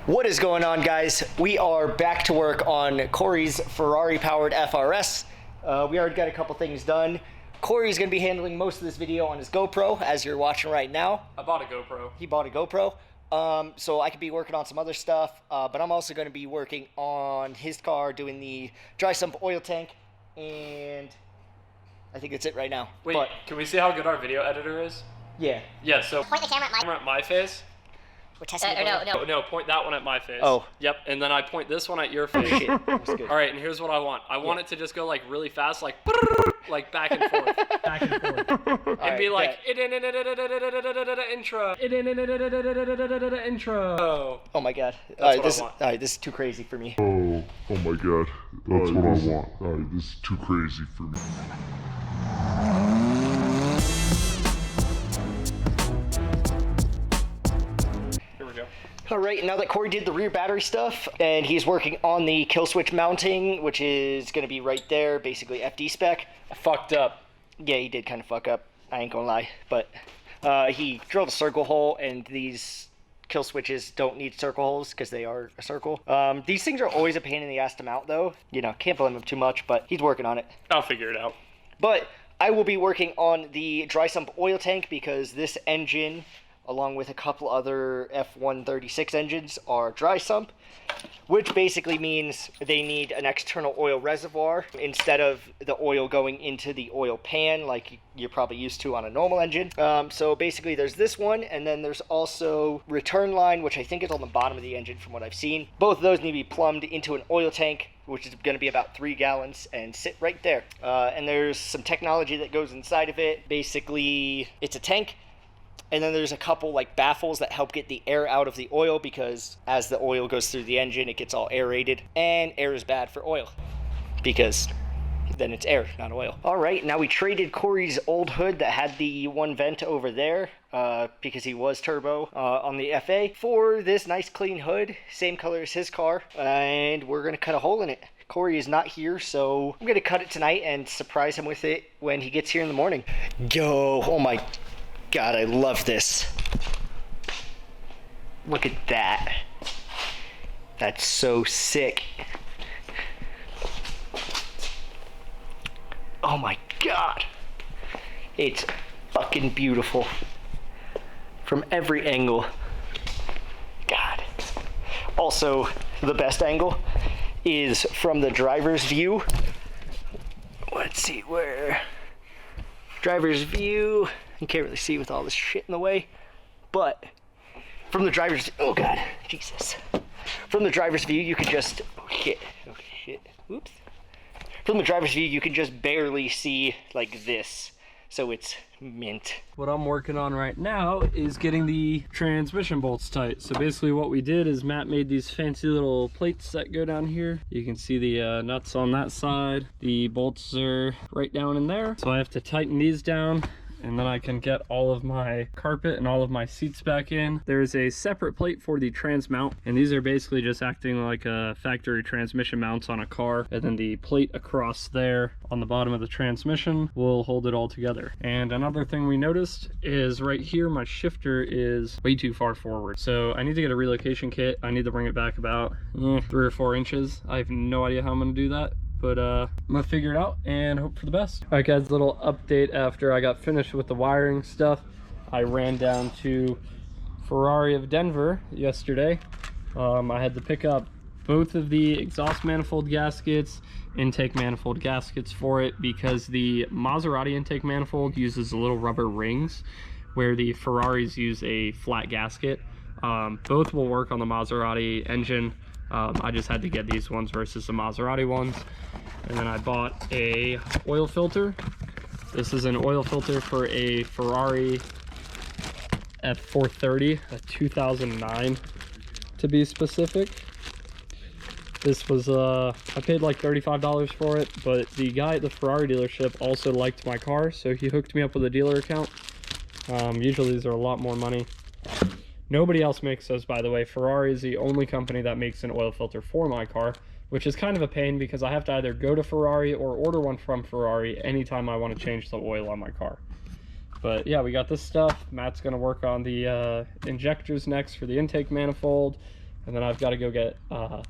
What is going on, guys? We are back to work on Corey's Ferrari-powered FRS. We already got a couple things done. Corey's going to be handling most of this video on his GoPro, as you're watching right now. I bought a GoPro. He bought a GoPro. So I could be working on some other stuff, but I'm also going to be working on his car, doing the dry sump oil tank, and I think that's it right now. Wait, can we see how good our video editor is? Yeah. Yeah, so point the camera at my face. We're testing No, point that one at my face. Oh. Yep, and then I point this one at your face. Shit, that was good. All right, and here's what I want. I want it to just go like really fast, like back and forth. Back and forth. And be like, intro. Intro. Oh my god. That's what I want. Alright, this is too crazy for me. Oh my god. That's what I want. Alright, this is too crazy for me. Alright, now that Corey did the rear battery stuff, and he's working on the kill switch mounting, which is going to be right there, basically FD spec. I fucked up. Yeah, he did kind of fuck up, I ain't gonna lie. But he drilled a circle hole, and these kill switches don't need circle holes because they are a circle. These things are always a pain in the ass to mount, though. You know, can't blame him too much, but he's working on it. I'll figure it out. But I will be working on the dry sump oil tank because this engine, along with a couple other F136 engines, are dry sump, which basically means they need an external oil reservoir instead of the oil going into the oil pan like you're probably used to on a normal engine. So basically there's this one, and then there's also return line, which I think is on the bottom of the engine from what I've seen. Both of those need to be plumbed into an oil tank, which is going to be about 3 gallons, and sit right there. And there's some technology that goes inside of it. Basically, it's a tank. And then there's a couple like baffles that help get the air out of the oil, because as the oil goes through the engine, it gets all aerated. And air is bad for oil because then it's air, not oil. All right, now we traded Corey's old hood that had the one vent over there because he was turbo on the FA for this nice clean hood, same color as his car. And we're going to cut a hole in it. Corey is not here, so I'm going to cut it tonight and surprise him with it when he gets here in the morning. Go! Oh my God, I love this. Look at that. That's so sick. Oh my God. It's fucking beautiful. From every angle. God. Also, the best angle is from the driver's view. Let's see where. Driver's view. You can't really see with all this shit in the way, but from the driver's, oh God, Jesus. From the driver's view, you can just, oh shit, oops. From the driver's view, you can just barely see like this, so it's mint. What I'm working on right now is getting the transmission bolts tight. So basically what we did is Matt made these fancy little plates that go down here. You can see the nuts on that side. The bolts are right down in there. So I have to tighten these down, and then I can get all of my carpet and all of my seats back in. There's a separate plate for the trans mount, and these are basically just acting like a factory transmission mounts on a car, and then the plate across there on the bottom of the transmission will hold it all together. And another thing we noticed is right here my shifter is way too far forward, so I need to get a relocation kit. I need to bring it back about 3 or 4 inches. I have no idea how I'm gonna do that, but I'm gonna figure it out and hope for the best. All right guys, little update after I got finished with the wiring stuff. I ran down to Ferrari of Denver yesterday. I had to pick up both of the exhaust manifold gaskets, intake manifold gaskets for it, because the Maserati intake manifold uses little rubber rings where the Ferraris use a flat gasket. Both will work on the Maserati engine. I just had to get these ones versus the Maserati ones. And then I bought a oil filter. This is an oil filter for a Ferrari F430, a 2009 to be specific. This was, I paid like $35 for it, but the guy at the Ferrari dealership also liked my car, so he hooked me up with a dealer account. Usually these are a lot more money. Nobody else makes those, by the way. Ferrari is the only company that makes an oil filter for my car, which is kind of a pain because I have to either go to Ferrari or order one from Ferrari anytime I want to change the oil on my car. But yeah, we got this stuff. Matt's going to work on the injectors next for the intake manifold. And then I've got to go get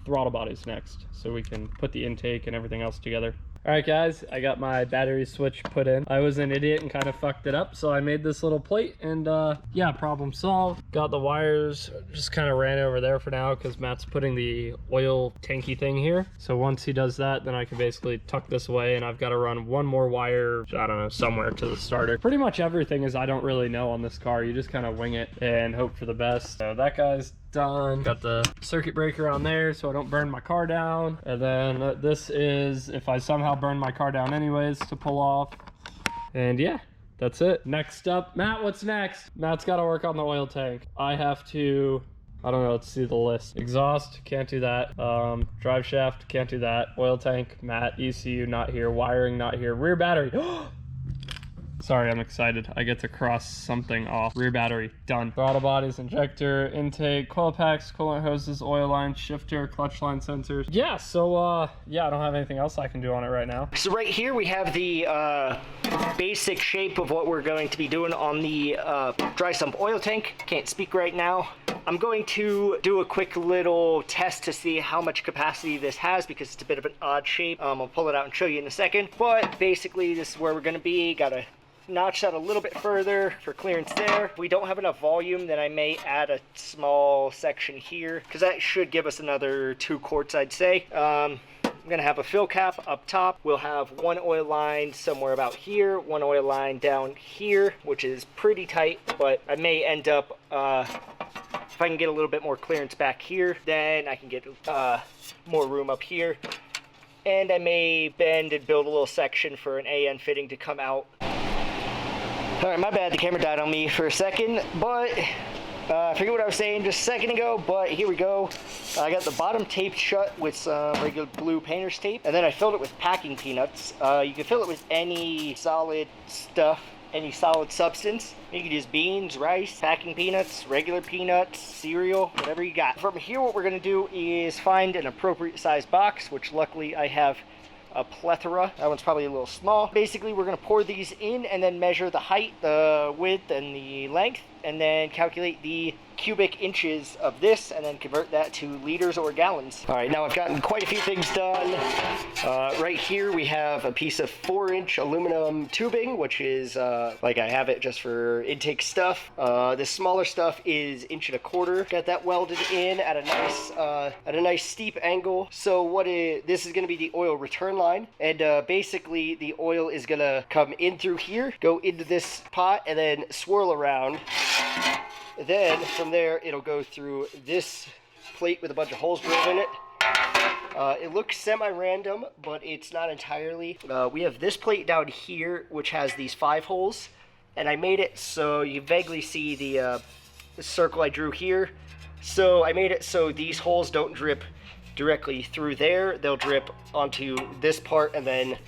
throttle bodies next so we can put the intake and everything else together. All right, guys, I got my battery switch put in. I was an idiot and kind of fucked it up, so I made this little plate, and yeah, problem solved. Got the wires, just kind of ran over there for now because Matt's putting the oil tanky thing here. So once he does that, then I can basically tuck this away, and I've got to run one more wire, I don't know, somewhere to the starter. Pretty much everything is I don't really know on this car. You just kind of wing it and hope for the best. So that guy's done. Got the circuit breaker on there so I don't burn my car down. And then this is if I somehow burn my car down anyways to pull off. And yeah, that's it. Next up, Matt, what's next? Matt's got to work on the oil tank. I have to, I don't know, let's see the list. Exhaust, can't do that. Drive shaft, can't do that. Oil tank, Matt. ECU, not here. Wiring, not here. Rear battery. Sorry, I'm excited. I get to cross something off. Rear battery, done. Throttle bodies, injector, intake, coil packs, coolant hoses, oil line, shifter, clutch line sensors. Yeah, so yeah, I don't have anything else I can do on it right now. So right here we have the basic shape of what we're going to be doing on the dry sump oil tank. Can't speak right now. I'm going to do a quick little test to see how much capacity this has because it's a bit of an odd shape. I'll pull it out and show you in a second. But basically this is where we're going to be. Gotta notch that a little bit further for clearance there. If we don't have enough volume, then I may add a small section here because that should give us another 2 quarts, I'd say. I'm gonna have a fill cap up top. We'll have one oil line somewhere about here, one oil line down here, which is pretty tight, but I may end up, if I can get a little bit more clearance back here, then I can get more room up here. And I may bend and build a little section for an AN fitting to come out. All right, my bad, the camera died on me for a second, but I forget what I was saying just a second ago, but here we go. I got the bottom taped shut with some regular blue painter's tape, and then I filled it with packing peanuts. You can fill it with any solid stuff, any solid substance. You can use beans, rice, packing peanuts, regular peanuts, cereal, whatever you got. From here, what we're gonna do is find an appropriate size box, which luckily I have a plethora. That one's probably a little small. Basically, we're going to pour these in and then measure the height, the width, and the length, and then calculate the cubic inches of this and then convert that to liters or gallons. All right, now I've gotten quite a few things done. Right here we have a piece of 4-inch aluminum tubing, which is like I have it just for intake stuff. This smaller stuff is 1.25 inch. Got that welded in at a nice steep angle. So this is going to be the oil return line, and basically the oil is going to come in through here, go into this pot, and then swirl around. Then from there it'll go through this plate with a bunch of holes drilled in it. It looks semi-random, but it's not entirely. We have this plate down here which has these 5 holes, and I made it so you vaguely see the circle I drew here. So I made it so these holes don't drip directly through there. They'll drip onto this part and then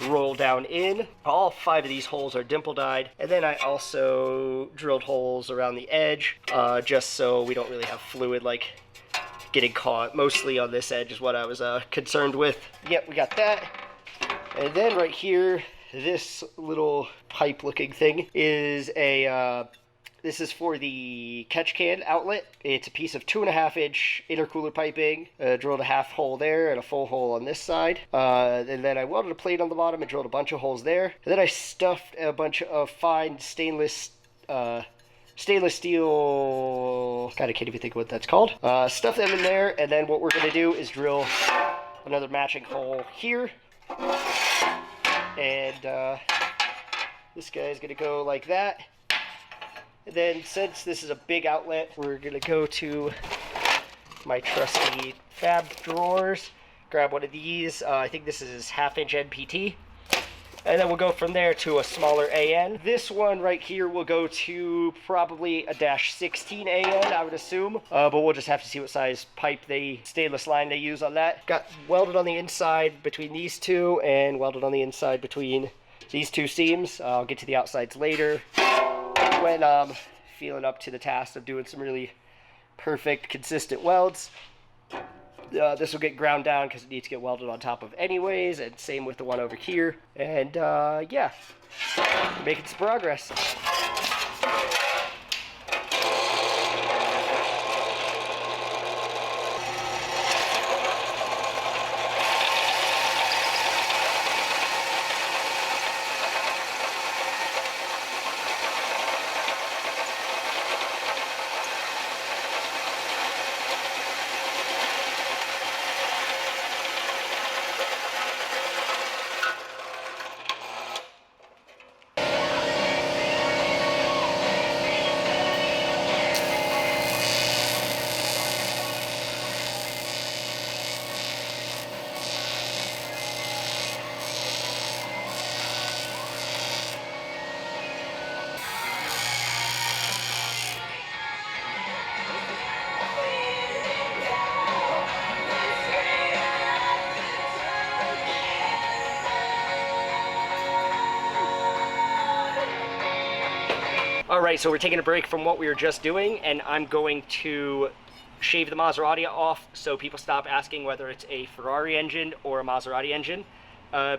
roll down in. All 5 of these holes are dimple dyed, and then I also drilled holes around the edge just so we don't really have fluid like getting caught. Mostly on this edge is what I was concerned with. Yep, we got that. And then right here, this little pipe looking thing is a this is for the catch can outlet. It's a piece of 2.5-inch intercooler piping. Drilled a half hole there and a full hole on this side. And then I welded a plate on the bottom and drilled a bunch of holes there. And then I stuffed a bunch of fine stainless steel, God, I can't even think of what that's called. Stuff them in there, and then what we're gonna do is drill another matching hole here. And this guy's gonna go like that. And then since this is a big outlet, we're gonna go to my trusty fab drawers, grab one of these. I think this is 1/2-inch NPT. And then we'll go from there to a smaller AN. This one right here will go to probably a -16 AN, I would assume. But we'll just have to see what size pipe stainless line they use on that. Got welded on the inside between these two and welded on the inside between these two seams. I'll get to the outsides later when I'm feeling up to the task of doing some really perfect, consistent welds. This will get ground down because it needs to get welded on top of anyways, and same with the one over here. And yeah, making some progress. All right, so we're taking a break from what we were just doing, and I'm going to shave the Maserati off so people stop asking whether it's a Ferrari engine or a Maserati engine,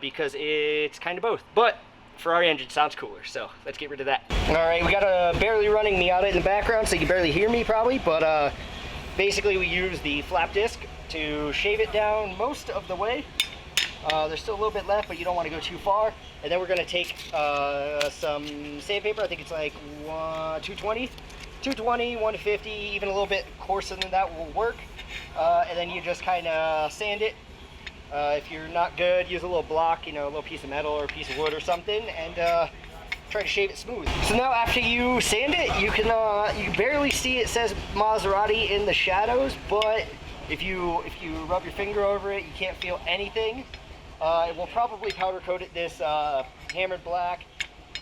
because it's kind of both. But Ferrari engine sounds cooler, so let's get rid of that. All right, we got a barely running Miata in the background, so you can barely hear me probably, but basically we use the flap disc to shave it down most of the way. There's still a little bit left, but you don't want to go too far. And then we're going to take some sandpaper. I think it's like 220, 150, even a little bit coarser than that will work. And then you just kind of sand it. If you're not good, use a little block, you know, a little piece of metal or a piece of wood or something, and try to shave it smooth. So now after you sand it, you can barely see it says Maserati in the shadows, but if you rub your finger over it, you can't feel anything. We'll probably powder coat it this hammered black,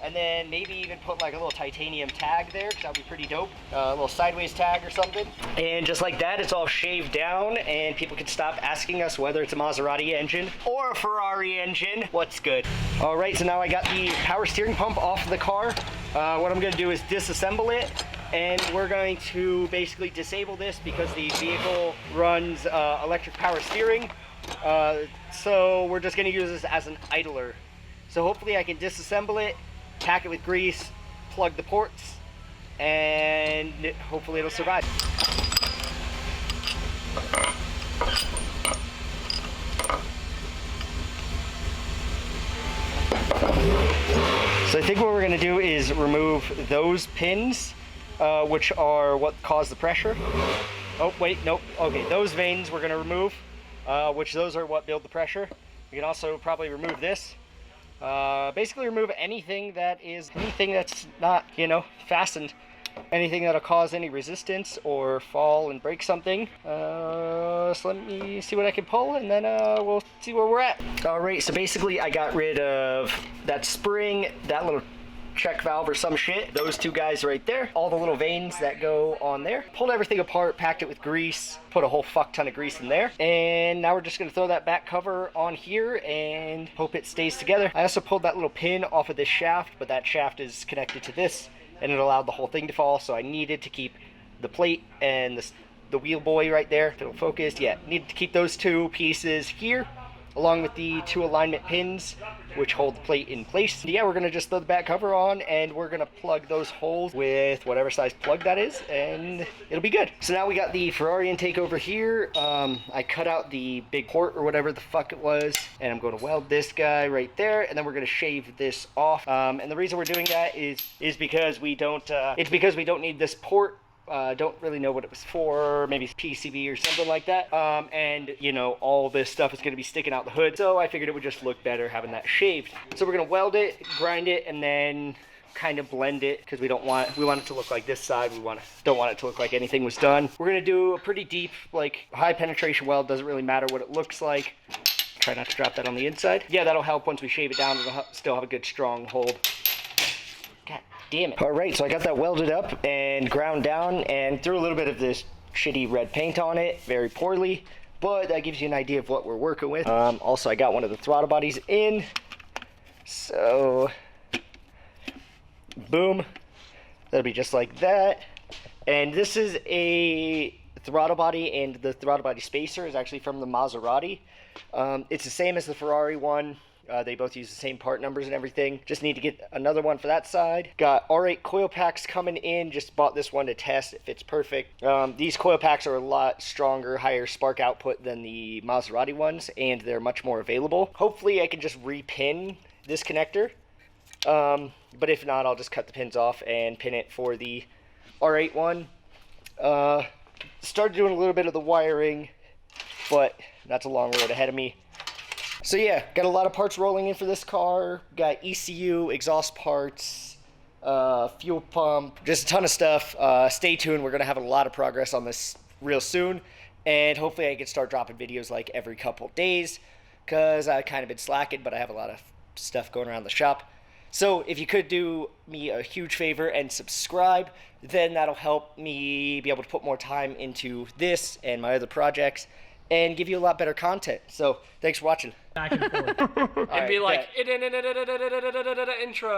and then maybe even put like a little titanium tag there, because that would be pretty dope. A little sideways tag or something. And just like that, it's all shaved down, and people can stop asking us whether it's a Maserati engine or a Ferrari engine. What's good? All right, so now I got the power steering pump off of the car. What I'm gonna do is disassemble it, and we're going to basically disable this because the vehicle runs electric power steering. So we're just gonna use this as an idler. So hopefully I can disassemble it, pack it with grease, plug the ports, and hopefully it'll survive. So I think what we're gonna do is remove those pins, which are what cause the pressure. Oh, wait, nope. Okay, those vanes we're gonna remove, which those are what build the pressure. We can also probably remove this. Basically remove anything that's not, you know, fastened. Anything that'll cause any resistance or fall and break something. So let me see what I can pull, and then we'll see where we're at. All right, so basically I got rid of that spring, that little check valve or some shit, those two guys right there, all the little vanes that go on there. Pulled everything apart, packed it with grease, put a whole fuck ton of grease in there, and now we're just gonna throw that back cover on here and hope it stays together. I also pulled that little pin off of this shaft, but that shaft is connected to this, and it allowed the whole thing to fall, so I needed to keep the plate and the wheel buoy right there, if it'll focus, yeah, needed to keep those two pieces here, along with the two alignment pins which hold the plate in place. Yeah, we're gonna just throw the back cover on, and we're gonna plug those holes with whatever size plug that is, and it'll be good. So now we got the Ferrari intake over here. I cut out the big port or whatever the fuck it was, and I'm gonna weld this guy right there, and then we're gonna shave this off. And the reason we're doing that is because we don't need this port. Don't really know what it was for, maybe PCB or something like that. And you know, all this stuff is going to be sticking out the hood, so I figured it would just look better having that shaved. So we're going to weld it, grind it, and then kind of blend it, because we want it to look like this side. Don't want it to look like anything was done. We're going to do a pretty deep, like high penetration weld. Doesn't really matter what it looks like. Try not to drop that on the inside. Yeah, that'll help once we shave it down. It'll still have a good strong hold. God damn it. All right, so I got that welded up and ground down and threw a little bit of this shitty red paint on it, very poorly, but that gives you an idea of what we're working with. Also, I got one of the throttle bodies in, so boom, that'll be just like that. And this is a throttle body, and the throttle body spacer is actually from the Maserati. It's the same as the Ferrari one. They both use the same part numbers and everything. Just need to get another one for that side. Got R8 coil packs coming in. Just bought this one to test. It fits perfect. These coil packs are a lot stronger, higher spark output than the Maserati ones, and they're much more available. Hopefully I can just repin this connector. But if not, I'll just cut the pins off and pin it for the R8 one. Started doing a little bit of the wiring, but that's a long road ahead of me. So yeah, got a lot of parts rolling in for this car. Got ECU, exhaust parts, fuel pump, just a ton of stuff. Stay tuned, we're gonna have a lot of progress on this real soon. And hopefully I can start dropping videos like every couple days, because I've kind of been slacking, but I have a lot of stuff going around the shop. So if you could do me a huge favor and subscribe, then that'll help me be able to put more time into this and my other projects, and give you a lot better content. So thanks for watching. Back and forth. And be like, intro.